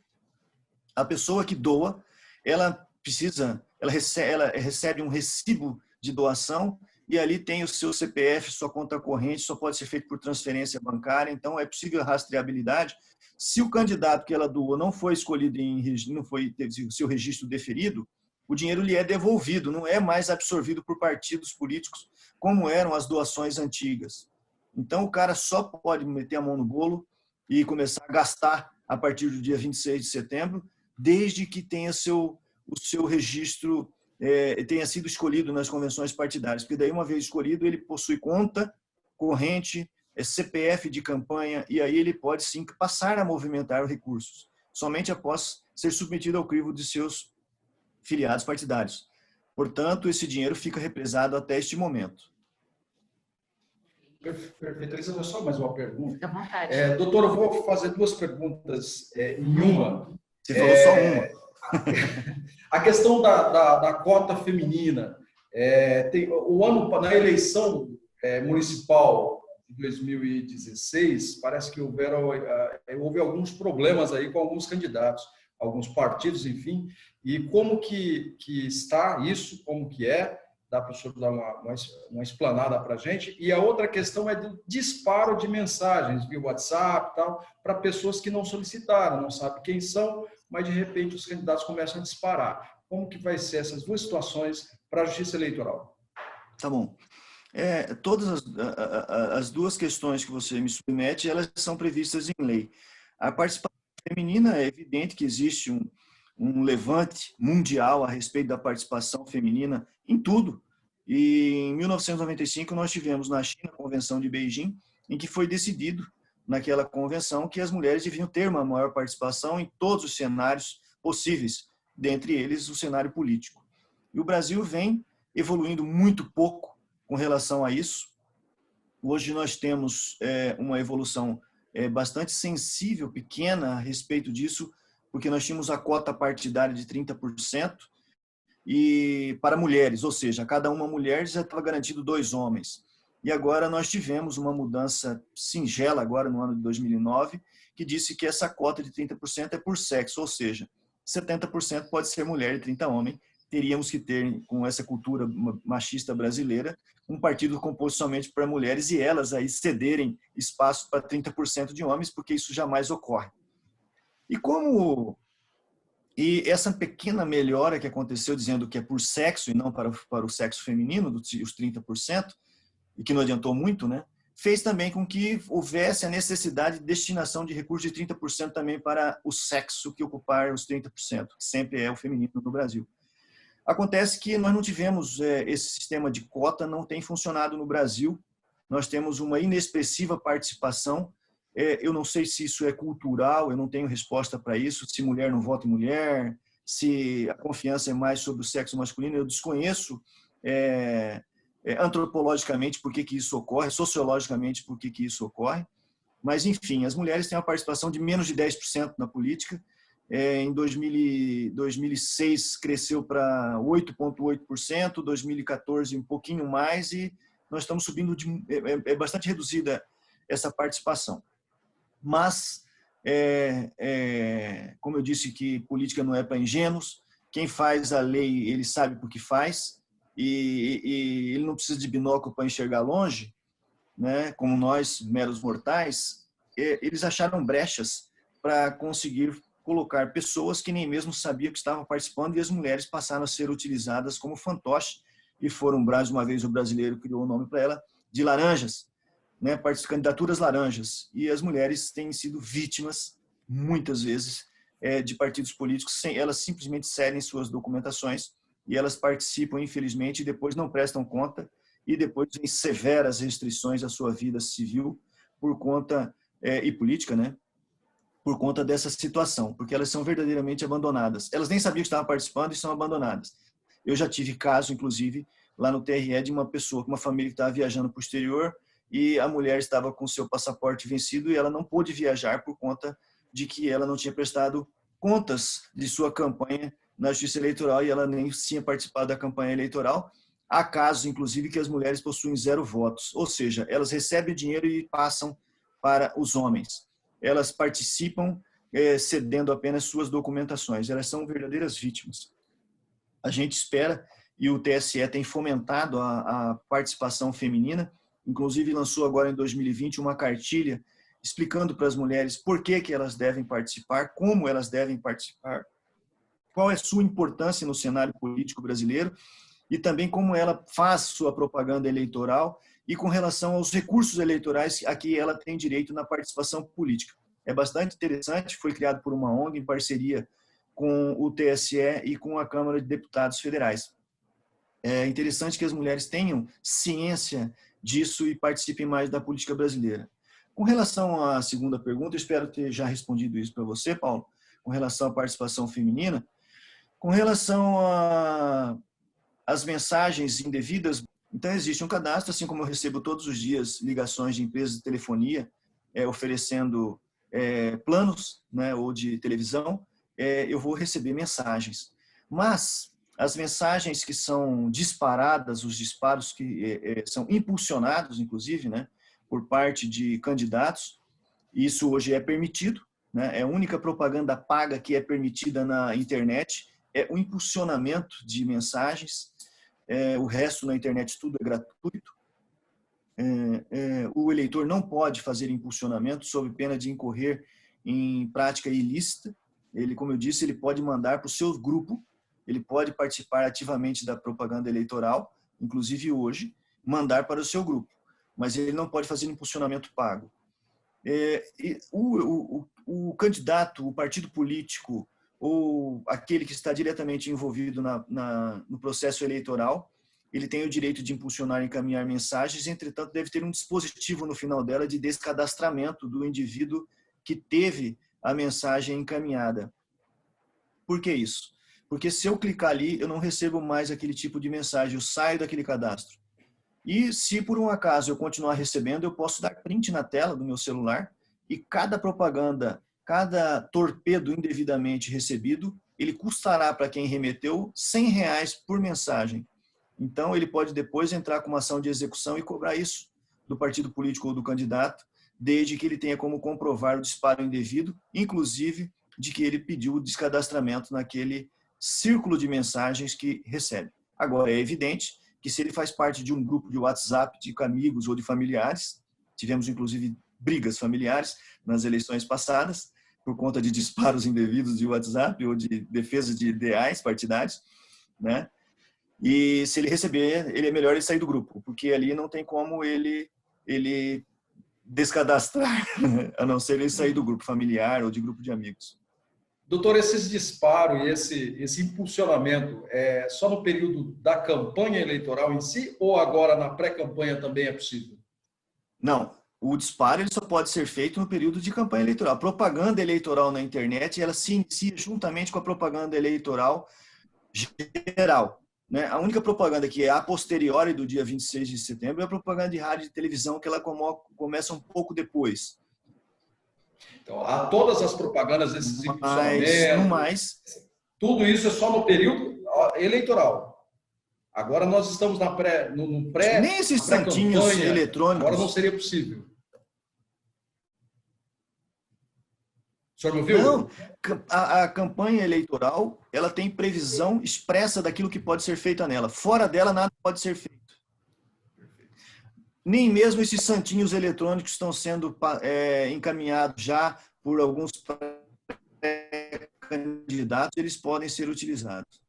C: a pessoa que doa, ela recebe um recibo de doação e ali tem o seu CPF, sua conta corrente, só pode ser feito por transferência bancária, então é possível a rastreabilidade. Se o candidato que ela doou não foi escolhido, teve o seu registro deferido, o dinheiro lhe é devolvido, não é mais absorvido por partidos políticos, como eram as doações antigas. Então, o cara só pode meter a mão no bolo e começar a gastar a partir do dia 26 de setembro, desde que tenha o seu registro tenha sido escolhido nas convenções partidárias, porque daí, uma vez escolhido, ele possui conta corrente, CPF de campanha, e aí ele pode sim passar a movimentar os recursos, somente após ser submetido ao crivo de seus filiados partidários. Portanto, esse dinheiro fica represado até este momento.
A: Perfeito. Elisa, só mais uma pergunta.
B: Fica à vontade.
A: Doutor, eu vou fazer duas perguntas em uma.
C: Você falou só uma.
A: A questão da cota feminina. Na eleição municipal de 2016, parece que houve alguns problemas aí com alguns candidatos, alguns partidos, enfim. E como que está isso, como que é? Dá para o senhor dar uma explanada para a gente? E a outra questão é do disparo de mensagens via WhatsApp, tal, para pessoas que não solicitaram, não sabem quem são, mas de repente os candidatos começam a disparar. Como que vai ser essas duas situações para a Justiça Eleitoral?
C: Tá bom. Todas as duas questões que você me submete, elas são previstas em lei. A participação feminina, é evidente que existe um levante mundial a respeito da participação feminina em tudo. E em 1995 nós tivemos na China a Convenção de Beijing, em que foi decidido naquela convenção que as mulheres deviam ter uma maior participação em todos os cenários possíveis, dentre eles o cenário político. E o Brasil vem evoluindo muito pouco com relação a isso. Hoje nós temos uma evolução bastante sensível, pequena a respeito disso, porque nós tínhamos a cota partidária de 30% e para mulheres, ou seja, cada uma mulher já estava garantido 2 homens. E agora nós tivemos uma mudança singela agora no ano de 2009, que disse que essa cota de 30% é por sexo, ou seja, 70% pode ser mulher e 30 homem. Teríamos que ter, com essa cultura machista brasileira, um partido composto somente para mulheres e elas aí cederem espaço para 30% de homens, porque isso jamais ocorre. E essa pequena melhora que aconteceu, dizendo que é por sexo e não para o sexo feminino, os 30%, e que não adiantou muito, né, fez também com que houvesse a necessidade de destinação de recursos de 30% também para o sexo que ocupar os 30%, que sempre é o feminino no Brasil. Acontece que nós não tivemos, esse sistema de cota não tem funcionado no Brasil, nós temos uma inexpressiva participação. Eu não sei se isso é cultural, eu não tenho resposta para isso, se mulher não vota em mulher, se a confiança é mais sobre o sexo masculino, eu desconheço antropologicamente por que isso ocorre, sociologicamente por que isso ocorre, mas enfim, as mulheres têm uma participação de menos de 10% na política. Em 2006 cresceu para 8,8%, 2014 um pouquinho mais, e nós estamos subindo, é bastante reduzida essa participação. Mas, como eu disse que política não é para ingênuos, quem faz a lei, ele sabe por que faz, e ele não precisa de binóculo para enxergar longe. né, como nós, meros mortais, eles acharam brechas para conseguir colocar pessoas que nem mesmo sabiam que estavam participando, e as mulheres passaram a ser utilizadas como fantoche, e foram, mais uma vez, o brasileiro criou o nome para ela, de laranjas, né, candidaturas laranjas. E as mulheres têm sido vítimas, muitas vezes, de partidos políticos, elas simplesmente cedem suas documentações e elas participam, infelizmente, e depois não prestam conta, e depois vem severas restrições à sua vida civil por conta, e política, né, por conta dessa situação, porque elas são verdadeiramente abandonadas. Elas nem sabiam que estavam participando e são abandonadas. Eu já tive caso, inclusive, lá no TRE, de uma pessoa, uma família que estava viajando para o exterior, e a mulher estava com seu passaporte vencido e ela não pôde viajar por conta de que ela não tinha prestado contas de sua campanha na Justiça Eleitoral, e ela nem tinha participado da campanha eleitoral. Há casos, inclusive, que as mulheres possuem 0 votos, ou seja, elas recebem o dinheiro e passam para os homens. Elas participam cedendo apenas suas documentações. Elas são verdadeiras vítimas. A gente espera, e o TSE tem fomentado a participação feminina, inclusive lançou agora em 2020 uma cartilha explicando para as mulheres por que elas devem participar, como elas devem participar, qual é a sua importância no cenário político brasileiro, e também como ela faz sua propaganda eleitoral e com relação aos recursos eleitorais a que ela tem direito na participação política. É bastante interessante, foi criado por uma ONG em parceria com o TSE e com a Câmara de Deputados Federais. É interessante que as mulheres tenham ciência disso e participem mais da política brasileira. Com relação à segunda pergunta, eu espero ter já respondido isso para você, Paulo, com relação à participação feminina. Com relação às mensagens indevidas, então existe um cadastro, assim como eu recebo todos os dias ligações de empresas de telefonia oferecendo planos, né, ou de televisão, eu vou receber mensagens. Mas as mensagens que são disparadas, os disparos que são impulsionados, inclusive, né, por parte de candidatos, isso hoje é permitido, né, é a única propaganda paga que é permitida na internet, é o impulsionamento de mensagens, o resto na internet tudo é gratuito. O eleitor não pode fazer impulsionamento sob pena de incorrer em prática ilícita. Ele, como eu disse, ele pode mandar para o seu grupo, ele pode participar ativamente da propaganda eleitoral, inclusive hoje, mandar para o seu grupo, mas ele não pode fazer impulsionamento pago. O candidato, o partido político ou aquele que está diretamente envolvido no processo eleitoral, ele tem o direito de impulsionar e encaminhar mensagens, entretanto, deve ter um dispositivo no final dela de descadastramento do indivíduo que teve a mensagem encaminhada. Por que isso? Porque se eu clicar ali, eu não recebo mais aquele tipo de mensagem, eu saio daquele cadastro. E se por um acaso eu continuar recebendo, eu posso dar print na tela do meu celular e cada propaganda, cada torpedo indevidamente recebido, ele custará para quem remeteu R$100 por mensagem. Então, ele pode depois entrar com uma ação de execução e cobrar isso do partido político ou do candidato, desde que ele tenha como comprovar o disparo indevido, inclusive de que ele pediu o descadastramento naquele círculo de mensagens que recebe. Agora, é evidente que se ele faz parte de um grupo de WhatsApp de amigos ou de familiares, tivemos inclusive brigas familiares nas eleições passadas, por conta de disparos indevidos de WhatsApp ou de defesa de ideais partidários, né? E se ele receber, ele é melhor ele sair do grupo, porque ali não tem como ele descadastrar, a não ser ele sair do grupo familiar ou de grupo de amigos.
A: Doutor, esses disparos e esse impulsionamento é só no período da campanha eleitoral em si ou agora na pré-campanha também é possível?
C: Não, o disparo ele só pode ser feito no período de campanha eleitoral. A propaganda eleitoral na internet, ela se inicia juntamente com a propaganda eleitoral geral. Né? A única propaganda que é a posteriori do dia 26 de setembro é a propaganda de rádio e televisão, que ela começa um pouco depois.
A: Então, há todas as propagandas, esses impulsionamentos, tudo isso é só no período eleitoral. Agora nós estamos no pré,
C: nem esses santinhos eletrônicos.
A: Agora não seria possível. O senhor me ouviu?
C: Não, a campanha eleitoral, ela tem previsão expressa daquilo que pode ser feito nela. Fora dela, nada pode ser feito. nem mesmo esses santinhos eletrônicos estão sendo encaminhados já por alguns candidatos, eles podem ser utilizados.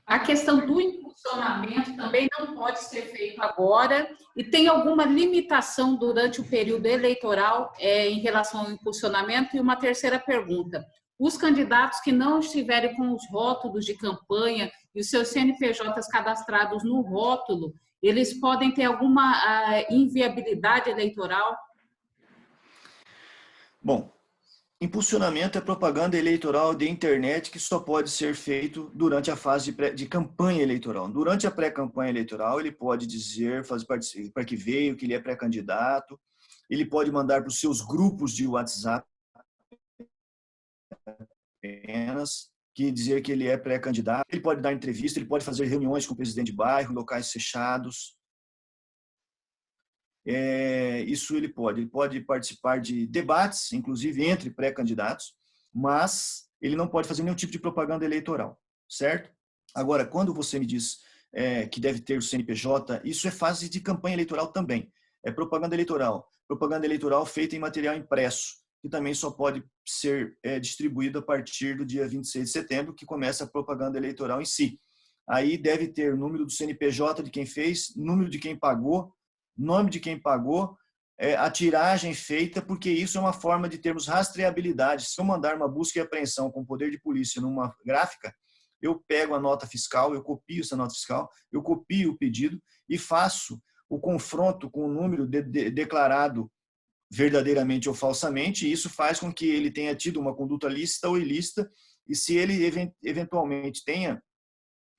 B: A questão do impulsionamento também não pode ser feito agora e tem alguma limitação durante o período eleitoral em relação ao impulsionamento? E uma terceira pergunta, os candidatos que não estiverem com os rótulos de campanha e os seus CNPJs cadastrados no rótulo, eles podem ter alguma inviabilidade eleitoral?
C: Bom, impulsionamento é propaganda eleitoral de internet que só pode ser feito durante a fase de campanha eleitoral. Durante a pré-campanha eleitoral, ele pode dizer, para que veio, que ele é pré-candidato, ele pode mandar para os seus grupos de WhatsApp apenas, que dizer que ele é pré-candidato, ele pode dar entrevista, ele pode fazer reuniões com o presidente de bairro, locais fechados. Isso ele pode participar de debates, inclusive entre pré-candidatos, mas ele não pode fazer nenhum tipo de propaganda eleitoral, certo? Agora, quando você me diz que deve ter o CNPJ, isso é fase de campanha eleitoral também. É propaganda eleitoral feita em material impresso, que também só pode ser distribuído a partir do dia 26 de setembro, que começa a propaganda eleitoral em si. Aí deve ter o número do CNPJ de quem fez, número de quem pagou, nome de quem pagou, a tiragem feita, porque isso é uma forma de termos rastreabilidade. Se eu mandar uma busca e apreensão com poder de polícia numa gráfica, eu pego a nota fiscal, eu copio essa nota fiscal, eu copio o pedido e faço o confronto com o número declarado verdadeiramente ou falsamente, e isso faz com que ele tenha tido uma conduta lícita ou ilícita, e se ele eventualmente tenha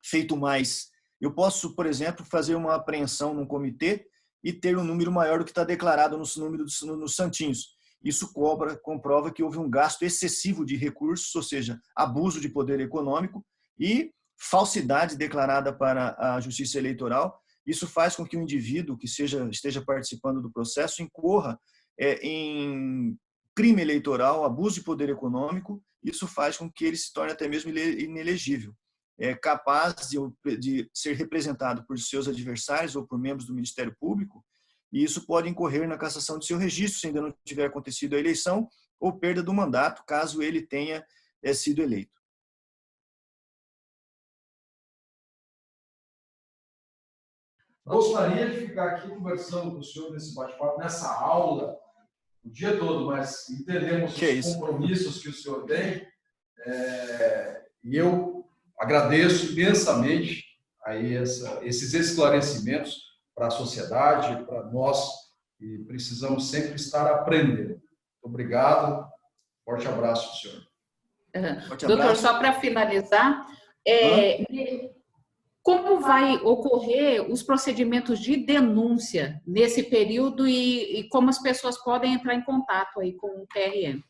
C: feito mais, eu posso, por exemplo, fazer uma apreensão num comitê e ter um número maior do que está declarado nos santinhos. Isso comprova que houve um gasto excessivo de recursos, ou seja, abuso de poder econômico e falsidade declarada para a Justiça Eleitoral. Isso faz com que o indivíduo que esteja participando do processo incorra em crime eleitoral, abuso de poder econômico. Isso faz com que ele se torne até mesmo inelegível. É capaz de ser representado por seus adversários ou por membros do Ministério Público, e isso pode incorrer na cassação de seu registro se ainda não tiver acontecido a eleição, ou perda do mandato, caso ele tenha sido eleito.
A: Gostaria de ficar aqui conversando com o senhor nesse bate-papo, nessa aula, o dia todo, mas entendemos os compromissos que o senhor tem, e eu agradeço imensamente aí esses esclarecimentos para a sociedade, para nós, e precisamos sempre estar aprendendo. Muito obrigado, forte abraço, senhor.
B: Doutor, só para finalizar, como vai ocorrer os procedimentos de denúncia nesse período e como as pessoas podem entrar em contato aí com o TRE?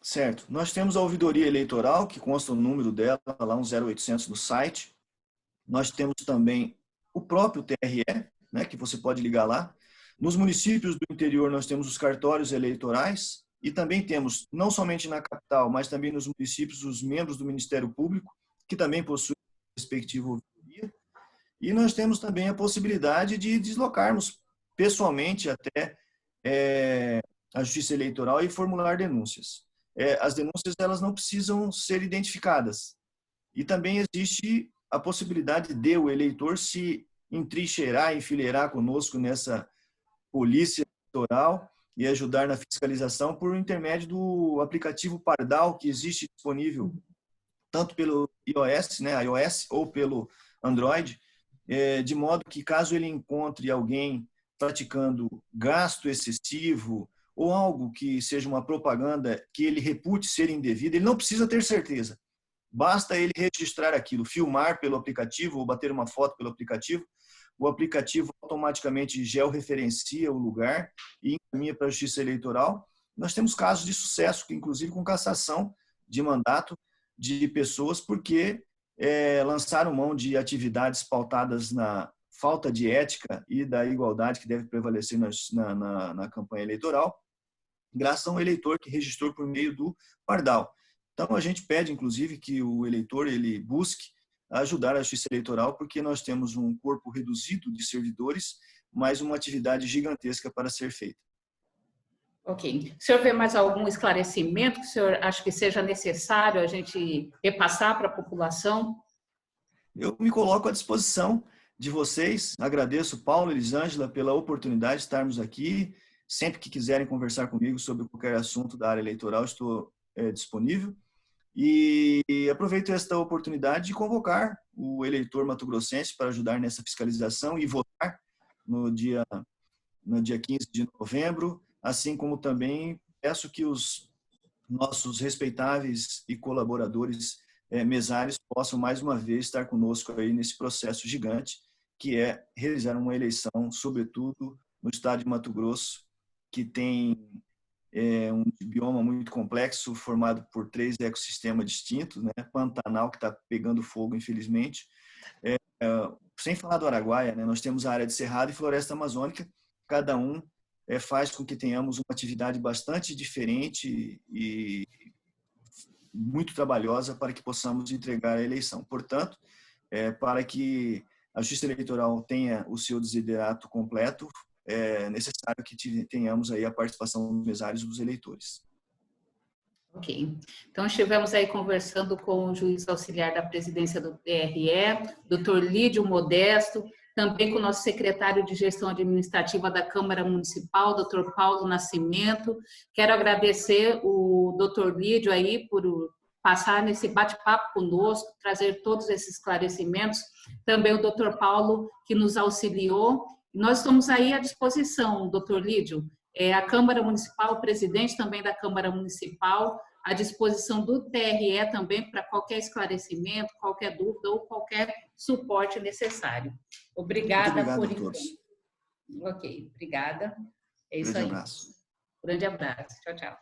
C: Certo. Nós temos a ouvidoria eleitoral, que consta o número dela, lá um 0800 no site. Nós temos também o próprio TRE, né, que você pode ligar lá. Nos municípios do interior, nós temos os cartórios eleitorais e também temos, não somente na capital, mas também nos municípios, os membros do Ministério Público, que também possuem a respectiva ouvidoria. E nós temos também a possibilidade de deslocarmos pessoalmente até a Justiça Eleitoral e formular denúncias. As denúncias elas não precisam ser identificadas. E também existe a possibilidade de o eleitor se entrincheirar, enfileirar conosco nessa polícia eleitoral e ajudar na fiscalização por intermédio do aplicativo Pardal, que existe disponível tanto pelo iOS, né, iOS ou pelo Android, de modo que caso ele encontre alguém praticando gasto excessivo ou algo que seja uma propaganda que ele repute ser indevida, ele não precisa ter certeza. Basta ele registrar aquilo, filmar pelo aplicativo ou bater uma foto pelo aplicativo. O aplicativo automaticamente georreferencia o lugar e encaminha para a Justiça Eleitoral. Nós temos casos de sucesso, inclusive com cassação de mandato de pessoas porque lançaram mão de atividades pautadas na falta de ética e da igualdade que deve prevalecer na campanha eleitoral, graças a um eleitor que registrou por meio do Pardal. Então, a gente pede, inclusive, que o eleitor ele busque ajudar a Justiça Eleitoral, porque nós temos um corpo reduzido de servidores, mas uma atividade gigantesca para ser feita.
B: Ok. O senhor vê mais algum esclarecimento que o senhor acha que seja necessário a gente repassar para a população?
C: Eu me coloco à disposição de vocês. Agradeço, Paulo e Elisângela, pela oportunidade de estarmos aqui. Sempre que quiserem conversar comigo sobre qualquer assunto da área eleitoral, estou disponível. E aproveito esta oportunidade de convocar o eleitor mato-grossense para ajudar nessa fiscalização e votar no dia 15 de novembro, assim como também peço que os nossos respeitáveis e colaboradores mesários possam mais uma vez estar conosco aí nesse processo gigante que é realizar uma eleição, sobretudo no estado de Mato Grosso, que tem um bioma muito complexo, formado por 3 ecossistemas distintos, né? Pantanal, que está pegando fogo, infelizmente. Sem falar do Araguaia, né? Nós temos a área de Cerrado e Floresta Amazônica, cada um faz com que tenhamos uma atividade bastante diferente e muito trabalhosa para que possamos entregar a eleição. Portanto, para que a Justiça Eleitoral tenha o seu desiderato completo, é necessário que tenhamos aí a participação dos mesários e dos eleitores.
B: Ok. Então, estivemos aí conversando com o juiz auxiliar da presidência do TRE, doutor Lídio Modesto, também com o nosso secretário de Gestão Administrativa da Câmara Municipal, doutor Paulo Nascimento. Quero agradecer o doutor Lídio aí por passar nesse bate-papo conosco, trazer todos esses esclarecimentos. Também o doutor Paulo, que nos auxiliou. Nós estamos aí à disposição, doutor Lídio. A Câmara Municipal, o presidente também da Câmara Municipal, à disposição do TRE também para qualquer esclarecimento, qualquer dúvida ou qualquer suporte necessário. Obrigada por
C: todos.
B: Ok, obrigada. É isso
C: Grande
B: aí.
C: abraço.
B: Grande abraço. Tchau, tchau.